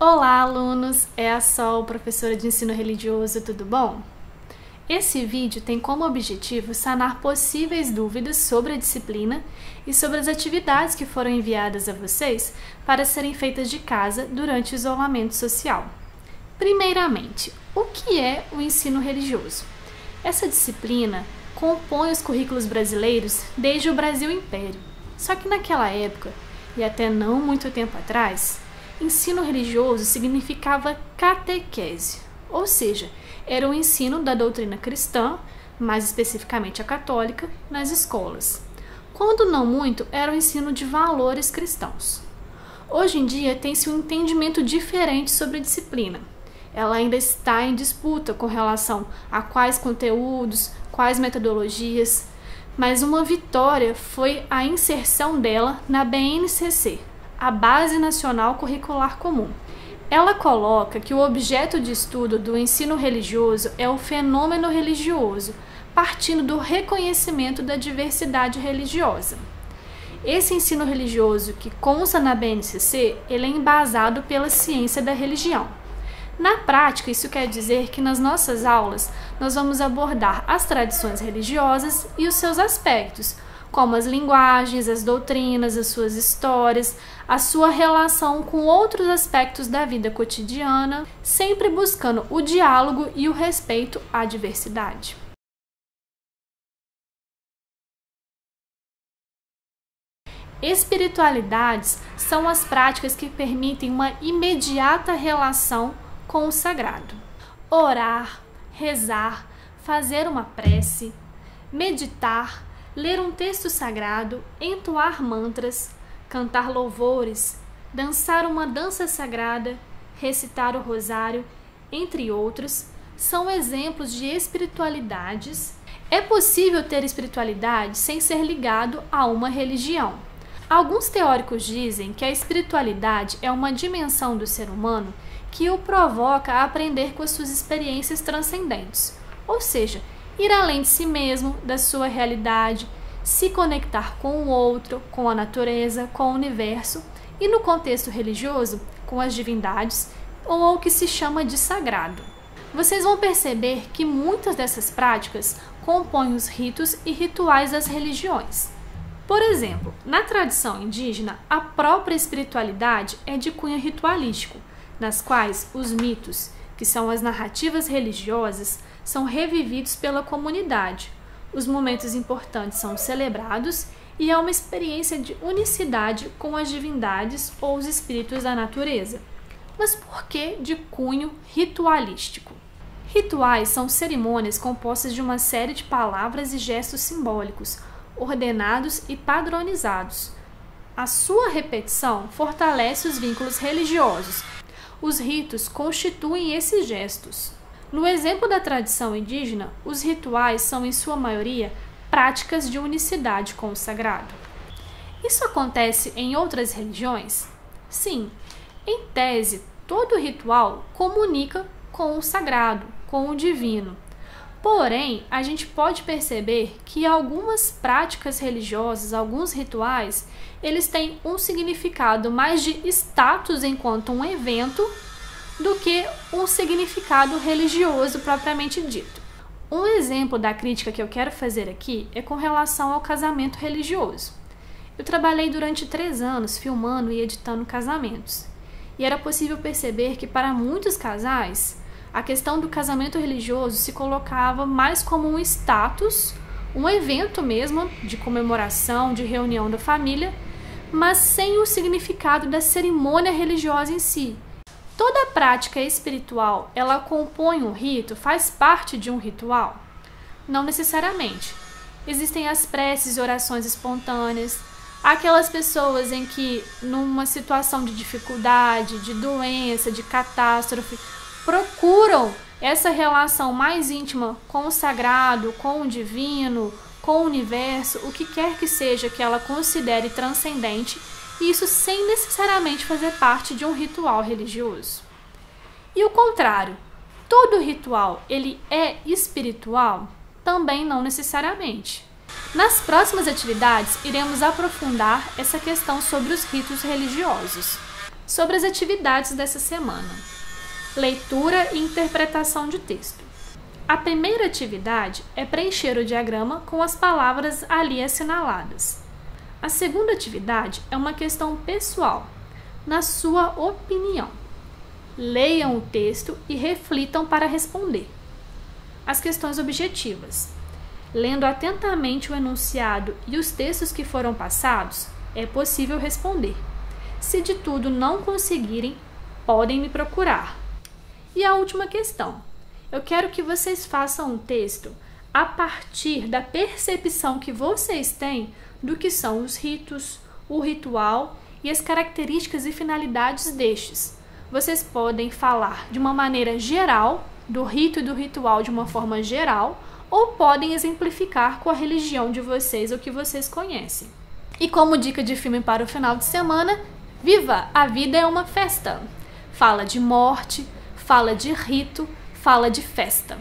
Olá, alunos! É a Sol, professora de ensino religioso, tudo bom? Esse vídeo tem como objetivo sanar possíveis dúvidas sobre a disciplina e sobre as atividades que foram enviadas a vocês para serem feitas de casa durante o isolamento social. Primeiramente, o que é o ensino religioso? Essa disciplina compõe os currículos brasileiros desde o Brasil Império. Só que naquela época, e até não muito tempo atrás, ensino religioso significava catequese, ou seja, era o ensino da doutrina cristã, mais especificamente a católica, nas escolas. Quando não muito, era o ensino de valores cristãos. Hoje em dia tem-se um entendimento diferente sobre a disciplina. Ela ainda está em disputa com relação a quais conteúdos, quais metodologias, mas uma vitória foi a inserção dela na BNCC, a Base Nacional Curricular Comum. Ela coloca que o objeto de estudo do ensino religioso é o fenômeno religioso, partindo do reconhecimento da diversidade religiosa. Esse ensino religioso que consta na BNCC, ele é embasado pela ciência da religião. Na prática, isso quer dizer que nas nossas aulas nós vamos abordar as tradições religiosas e os seus aspectos, como as linguagens, as doutrinas, as suas histórias, a sua relação com outros aspectos da vida cotidiana, sempre buscando o diálogo e o respeito à diversidade. Espiritualidades são as práticas que permitem uma imediata relação com o sagrado. Orar, rezar, fazer uma prece, meditar, ler um texto sagrado, entoar mantras, cantar louvores, dançar uma dança sagrada, recitar o rosário, entre outros, são exemplos de espiritualidades. É possível ter espiritualidade sem ser ligado a uma religião. Alguns teóricos dizem que a espiritualidade é uma dimensão do ser humano que o provoca a aprender com as suas experiências transcendentes, ou seja, ir além de si mesmo, da sua realidade, se conectar com o outro, com a natureza, com o universo e, no contexto religioso, com as divindades ou ao que se chama de sagrado. Vocês vão perceber que muitas dessas práticas compõem os ritos e rituais das religiões. Por exemplo, na tradição indígena, a própria espiritualidade é de cunho ritualístico, nas quais os mitos, que são as narrativas religiosas, são revividos pela comunidade. Os momentos importantes são celebrados e há uma experiência de unicidade com as divindades ou os espíritos da natureza. Mas por que de cunho ritualístico? Rituais são cerimônias compostas de uma série de palavras e gestos simbólicos, ordenados e padronizados. A sua repetição fortalece os vínculos religiosos. Os ritos constituem esses gestos. No exemplo da tradição indígena, os rituais são, em sua maioria, práticas de unicidade com o sagrado. Isso acontece em outras religiões? Sim, em tese, todo ritual comunica com o sagrado, com o divino. Porém, a gente pode perceber que algumas práticas religiosas, alguns rituais, eles têm um significado mais de status enquanto um evento do que um significado religioso propriamente dito. Um exemplo da crítica que eu quero fazer aqui é com relação ao casamento religioso. Eu trabalhei durante 3 anos filmando e editando casamentos, e era possível perceber que para muitos casais, a questão do casamento religioso se colocava mais como um status, um evento mesmo de comemoração, de reunião da família, mas sem o significado da cerimônia religiosa em si. Toda prática espiritual, ela compõe um rito, faz parte de um ritual? Não necessariamente. Existem as preces e orações espontâneas, aquelas pessoas em que, numa situação de dificuldade, de doença, de catástrofe, procuram essa relação mais íntima com o sagrado, com o divino, com o universo, o que quer que seja que ela considere transcendente, e isso sem necessariamente fazer parte de um ritual religioso. E o contrário, todo ritual ele é espiritual? Também não necessariamente. Nas próximas atividades, iremos aprofundar essa questão sobre os ritos religiosos. Sobre as atividades dessa semana: leitura e interpretação de texto. A primeira atividade é preencher o diagrama com as palavras ali assinaladas. A segunda atividade é uma questão pessoal, na sua opinião. Leiam o texto e reflitam para responder. As questões objetivas. Lendo atentamente o enunciado e os textos que foram passados, é possível responder. Se de tudo não conseguirem, podem me procurar. E a última questão. Eu quero que vocês façam um texto a partir da percepção que vocês têm do que são os ritos, o ritual e as características e finalidades destes. Vocês podem falar de uma maneira geral, do rito e do ritual de uma forma geral, ou podem exemplificar com a religião de vocês ou que vocês conhecem. E como dica de filme para o final de semana, Viva! A Vida é uma Festa! Fala de morte, fala de rito, fala de festa.